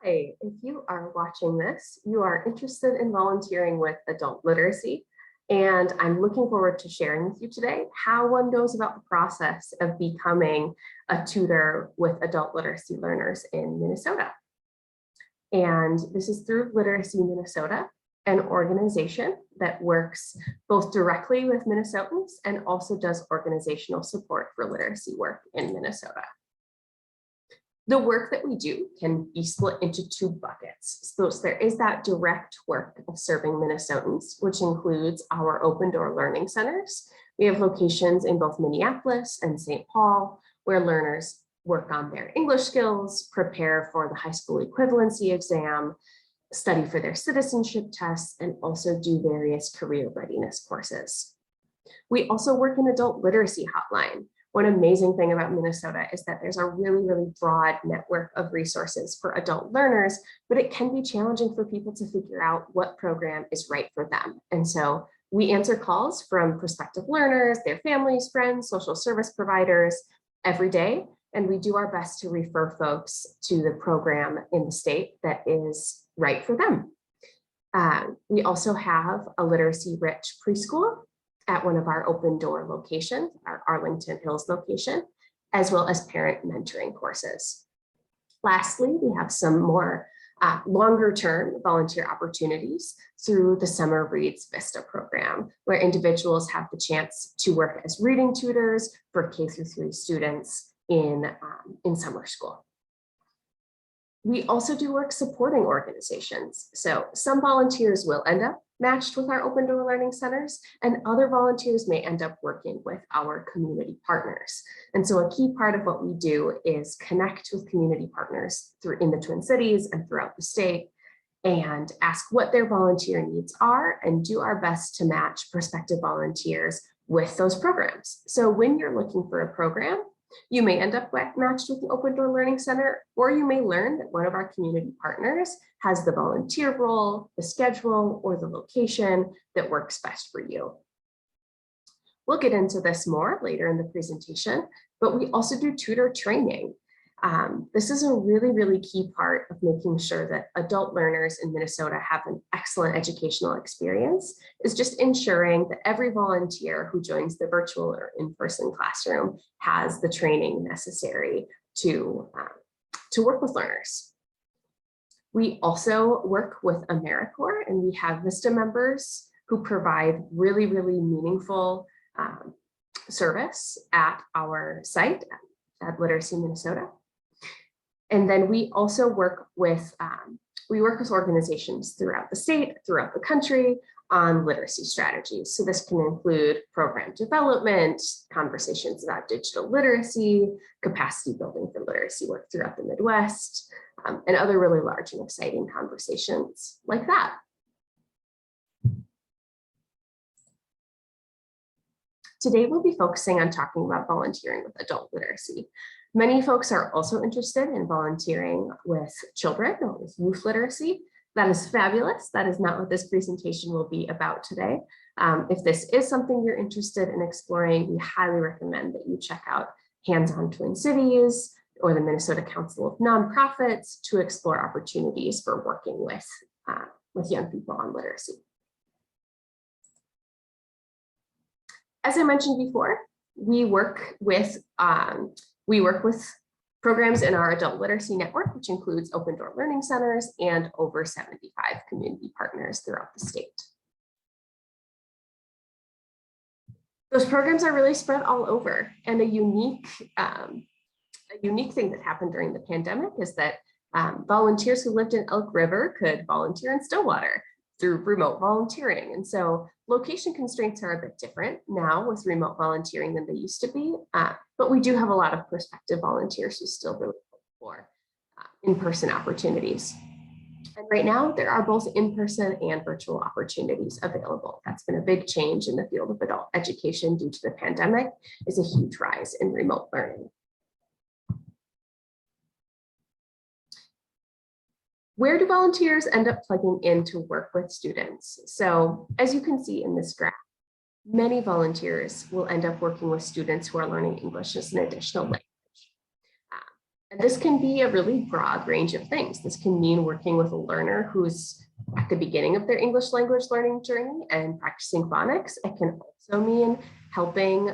Hi, if you are watching this, you are interested in volunteering with adult literacy, and I'm looking forward to sharing with you today how one goes about the process of becoming a tutor with adult literacy learners in Minnesota. And this is through Literacy Minnesota, an organization that works both directly with Minnesotans and also does organizational support for literacy work in Minnesota. The work that we do can be split into two buckets. So there is that direct work of serving Minnesotans, which includes our open door learning centers. We have locations in both Minneapolis and St. Paul, where learners work on their English skills, prepare for the high school equivalency exam, study for their citizenship tests, and also do various career readiness courses. We also work in adult literacy hotline. One amazing thing about Minnesota is that there's a really broad network of resources for adult learners, but it can be challenging for people to figure out what program is right for them. And so we answer calls from prospective learners, their families, friends, social service providers every day, and we do our best to refer folks to the program in the state that is right for them. We also have a literacy-rich preschool at one of our open door locations, our Arlington Hills location, as well as parent mentoring courses. Lastly, we have some more longer term volunteer opportunities through the Summer Reads Vista program, where individuals have the chance to work as reading tutors for K-3 students in summer school. We also do work supporting organizations. So some volunteers will end up matched with our open door learning centers, and other volunteers may end up working with our community partners. And so a key part of what we do is connect with community partners in the Twin Cities and throughout the state, and ask what their volunteer needs are and do our best to match prospective volunteers with those programs. So when you're looking for a program, you may end up matched with the Open Door Learning Center, or you may learn that one of our community partners has the volunteer role, the schedule, or the location that works best for you. We'll get into this more later in the presentation, but we also do tutor training. This is a really key part of making sure that adult learners in Minnesota have an excellent educational experience, is just ensuring that every volunteer who joins the virtual or in-person classroom has the training necessary to work with learners. We also work with AmeriCorps, and we have VISTA members who provide really meaningful service at our site at Literacy Minnesota. And then we also work with organizations throughout the state, throughout the country on literacy strategies. So this can include program development, conversations about digital literacy, capacity building for literacy work throughout the Midwest, and other really large and exciting conversations like that. Today, we'll be focusing on talking about volunteering with adult literacy. Many folks are also interested in volunteering with children or with youth literacy. That is fabulous. That is not what this presentation will be about today. If this is something you're interested in exploring, we highly recommend that you check out Hands on Twin Cities or the Minnesota Council of Nonprofits to explore opportunities for working with young people on literacy. As I mentioned before, we work with programs in our adult literacy network, which includes open door learning centers and over 75 community partners throughout the state. Those programs are really spread all over, and a unique thing that happened during the pandemic is that volunteers who lived in Elk River could volunteer in Stillwater through remote volunteering. And so location constraints are a bit different now with remote volunteering than they used to be, but we do have a lot of prospective volunteers who still really look for in-person opportunities. And right now there are both in-person and virtual opportunities available. That's been a big change in the field of adult education due to the pandemic, is a huge rise in remote learning. Where do volunteers end up plugging in to work with students? So as you can see in this graph, many volunteers will end up working with students who are learning English as an additional language. And this can be a really broad range of things. This can mean working with a learner who's at the beginning of their English language learning journey and practicing phonics. It can also mean helping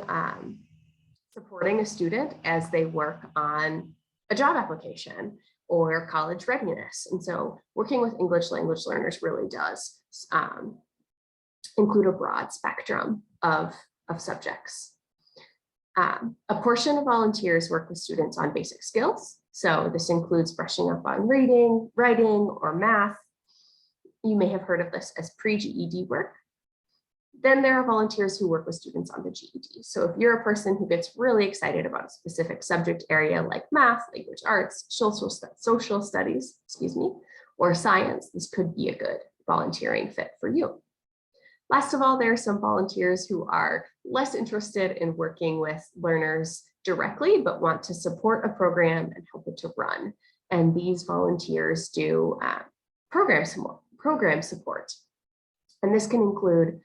supporting a student as they work on a job application or college readiness. And so working with English language learners really does include a broad spectrum of subjects. A portion of volunteers work with students on basic skills. So this includes brushing up on reading, writing, or math. You may have heard of this as pre-GED work. Then there are volunteers who work with students on the GED. So if you're a person who gets really excited about a specific subject area like math, language arts, social studies, or science, this could be a good volunteering fit for you. Last of all, there are some volunteers who are less interested in working with learners directly, but want to support a program and help it to run. And these volunteers do program support. And this can include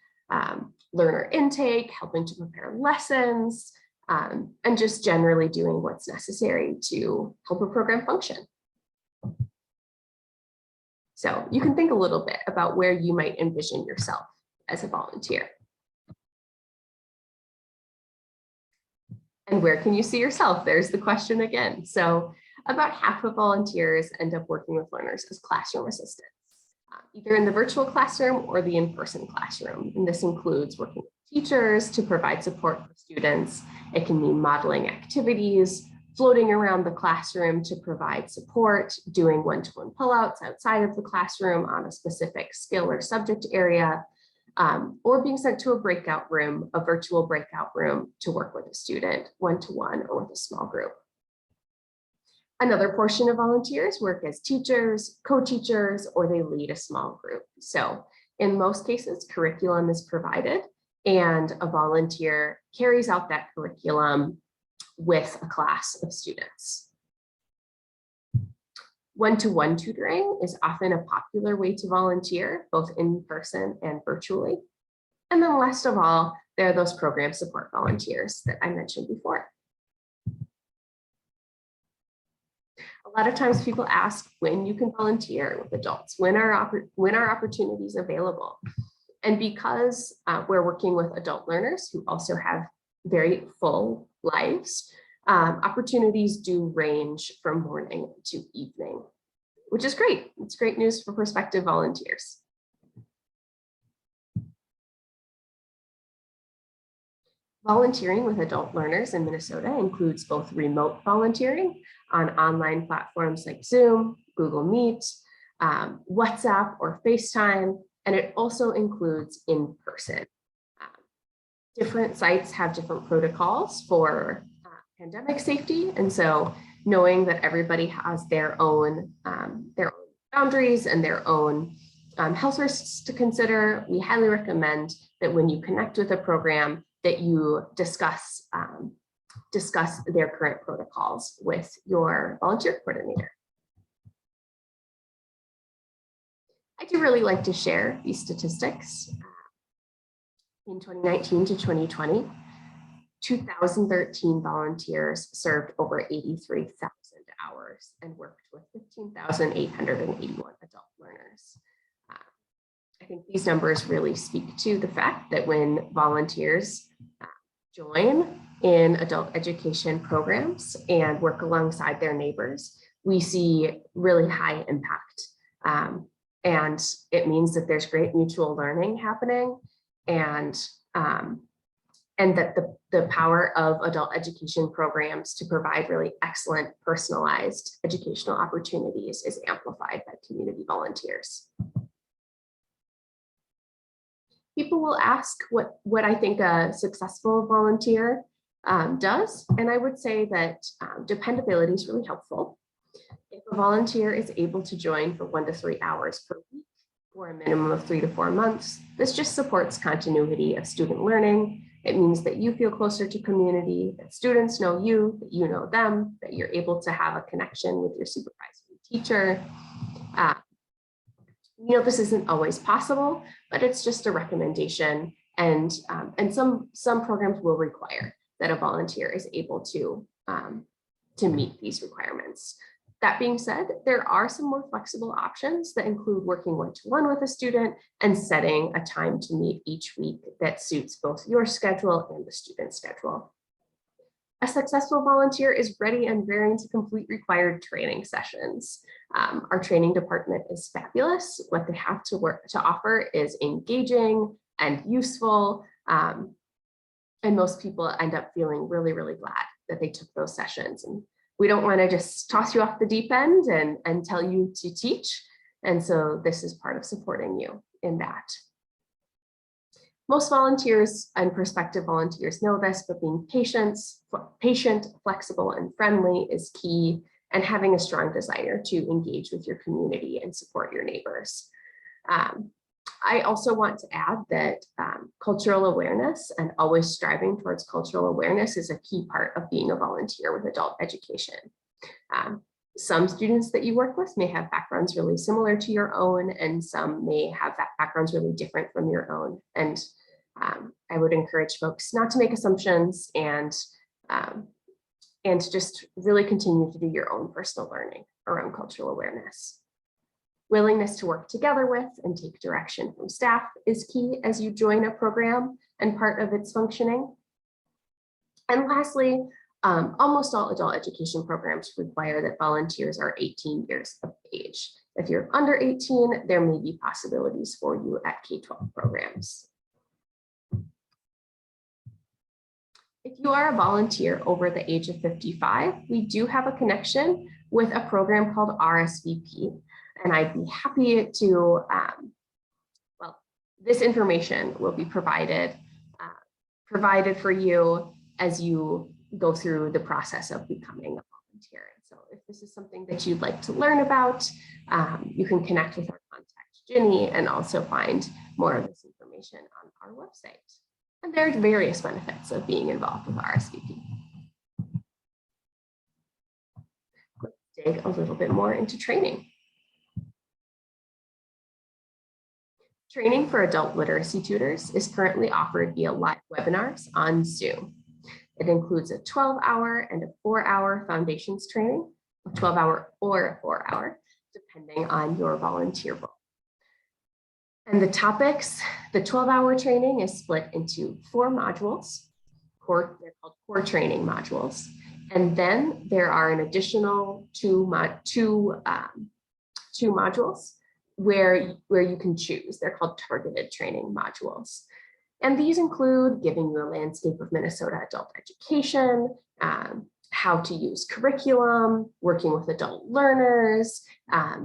learner intake, helping to prepare lessons, and just generally doing what's necessary to help a program function. So you can think a little bit about where you might envision yourself as a volunteer. And where can you see yourself? There's the question again. So about half of volunteers end up working with learners as classroom assistants, either in the virtual classroom or the in-person classroom. And this includes working with teachers to provide support for students. It can mean modeling activities, floating around the classroom to provide support, doing one-to-one pullouts outside of the classroom on a specific skill or subject area, or being sent to a breakout room, a virtual breakout room, to work with a student one-to-one or with a small group. Another portion of volunteers work as teachers, co-teachers, or they lead a small group. So in most cases, curriculum is provided and a volunteer carries out that curriculum with a class of students. One-to-one tutoring is often a popular way to volunteer, both in person and virtually. And then last of all, there are those program support volunteers that I mentioned before. A lot of times people ask when you can volunteer with adults, when are opportunities available? And because we're working with adult learners who also have very full lives, opportunities do range from morning to evening, which is great. It's great news for prospective volunteers. Volunteering with adult learners in Minnesota includes both remote volunteering on online platforms like Zoom, Google Meet, WhatsApp or FaceTime, and it also includes in-person. Different sites have different protocols for pandemic safety, and so knowing that everybody has their own boundaries and their own health risks to consider, we highly recommend that when you connect with a program that you discuss their current protocols with your volunteer coordinator. I do really like to share these statistics. In 2019 to 2020, 2,013 volunteers served over 83,000 hours and worked with 15,881 adult learners. I think these numbers really speak to the fact that when volunteers join in adult education programs and work alongside their neighbors, we see really high impact. And it means that there's great mutual learning happening, and that the power of adult education programs to provide really excellent personalized educational opportunities is amplified by community volunteers. People will ask what I think a successful volunteer does, and I would say that dependability is really helpful. If a volunteer is able to join for 1 to 3 hours per week for a minimum of 3 to 4 months, this just supports continuity of student learning. It means that you feel closer to community, that students know you, that you know them, that you're able to have a connection with your supervisory teacher. This isn't always possible, but it's just a recommendation, and some programs will require that a volunteer is able to meet these requirements. That being said, there are some more flexible options that include working one-to-one with a student and setting a time to meet each week that suits both your schedule and the student's schedule. A successful volunteer is ready and raring to complete required training sessions. Our training department is fabulous. What they have to offer is engaging and useful. And most people end up feeling really, really glad that they took those sessions. And we don't want to just toss you off the deep end and tell you to teach. And so this is part of supporting you in that. Most volunteers and prospective volunteers know this, but being patient, flexible, and friendly is key, and having a strong desire to engage with your community and support your neighbors. I also want to add that cultural awareness and always striving towards cultural awareness is a key part of being a volunteer with adult education. Some students that you work with may have backgrounds really similar to your own, and some may have backgrounds really different from your own. And I would encourage folks not to make assumptions and to just really continue to do your own personal learning around cultural awareness. Willingness to work together with and take direction from staff is key as you join a program and part of its functioning. And lastly, almost all adult education programs require that volunteers are 18 years of age. If you're under 18, there may be possibilities for you at K-12 programs. If you are a volunteer over the age of 55, we do have a connection with a program called RSVP. And I'd be happy to, well, this information will be provided for you as you go through the process of becoming a volunteer. And so if this is something that you'd like to learn about, you can connect with our contact, Ginny, and also find more of this information on our website. And there are various benefits of being involved with RSVP. Let's dig a little bit more into training. Training for adult literacy tutors is currently offered via live webinars on Zoom. It includes a 12-hour and a 4-hour foundations training, a 12-hour or a 4-hour, depending on your volunteer role. And the topics, the 12-hour training is split into 4 modules. They're called core training modules. And then there are an additional two modules where you can choose. They're called targeted training modules. And these include giving you a landscape of Minnesota adult education, how to use curriculum, working with adult learners,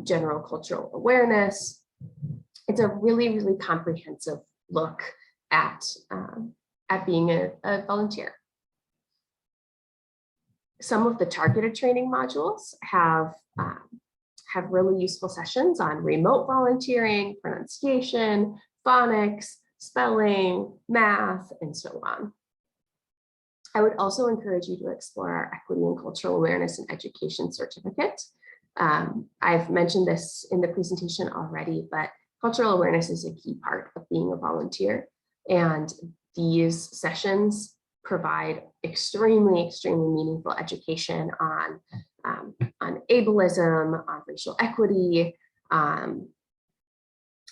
general cultural awareness. It's a really, really comprehensive look at being a volunteer. Some of the targeted training modules have really useful sessions on remote volunteering, pronunciation, phonics, spelling, math, and so on. I would also encourage you to explore our Equity and Cultural Awareness in Education certificate. I've mentioned this in the presentation already, but cultural awareness is a key part of being a volunteer. And these sessions provide extremely, extremely meaningful education on ableism, on racial equity, on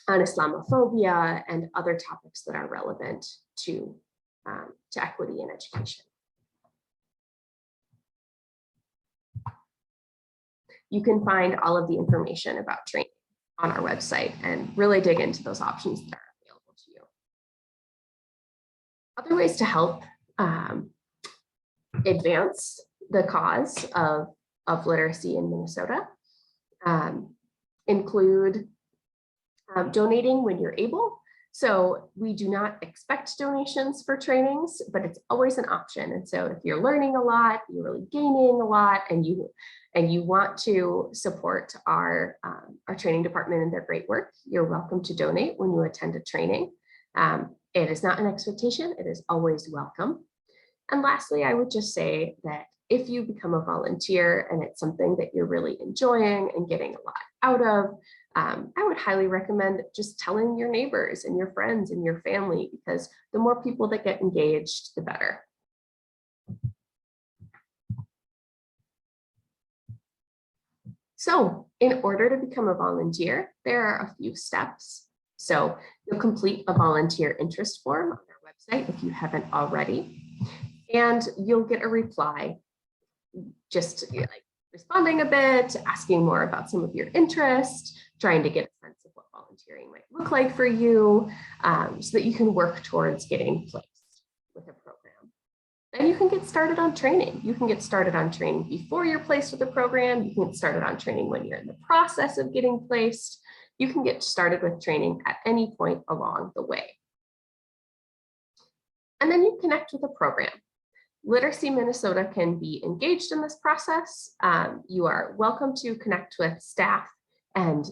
Islamophobia, and other topics that are relevant to equity in education. You can find all of the information about training on our website and really dig into those options that are available to you. Other ways to help advance the cause of literacy in Minnesota include donating when you're able. So we do not expect donations for trainings, but it's always an option. And so if you're learning a lot, you're really gaining a lot, and you want to support our training department and their great work, you're welcome to donate when you attend a training. It is not an expectation, it is always welcome. And lastly, I would just say that if you become a volunteer and it's something that you're really enjoying and getting a lot out of, I would highly recommend just telling your neighbors and your friends and your family, because the more people that get engaged, the better. So in order to become a volunteer, there are a few steps. So you'll complete a volunteer interest form on our website if you haven't already, and you'll get a reply, just like responding a bit, asking more about some of your interest, trying to get a sense of what volunteering might look like for you, so that you can work towards getting placed with a program. Then you can get started on training. You can get started on training before you're placed with a program. You can get started on training when you're in the process of getting placed. You can get started with training at any point along the way. And then you connect with a program. Literacy Minnesota can be engaged in this process. You are welcome to connect with staff, and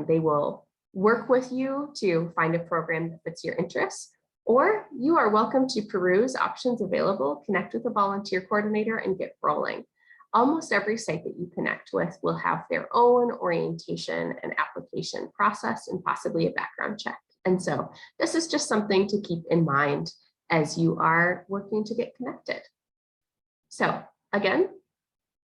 they will work with you to find a program that fits your interests. Or you are welcome to peruse options available, connect with a volunteer coordinator, and get rolling. Almost every site that you connect with will have their own orientation and application process and possibly a background check. And so this is just something to keep in mind as you are working to get connected. So again,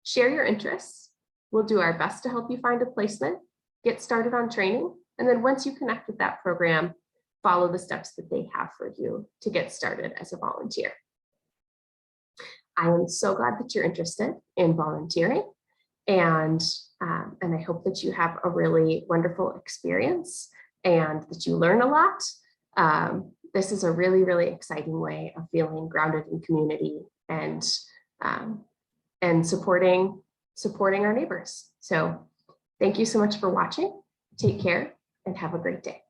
share your interests. We'll do our best to help you find a placement, get started on training, and then once you connect with that program, follow the steps that they have for you to get started as a volunteer. I am so glad that you're interested in volunteering, and I hope that you have a really wonderful experience and that you learn a lot. This is a really, really exciting way of feeling grounded in community and supporting our neighbors. So thank you so much for watching. Take care and have a great day.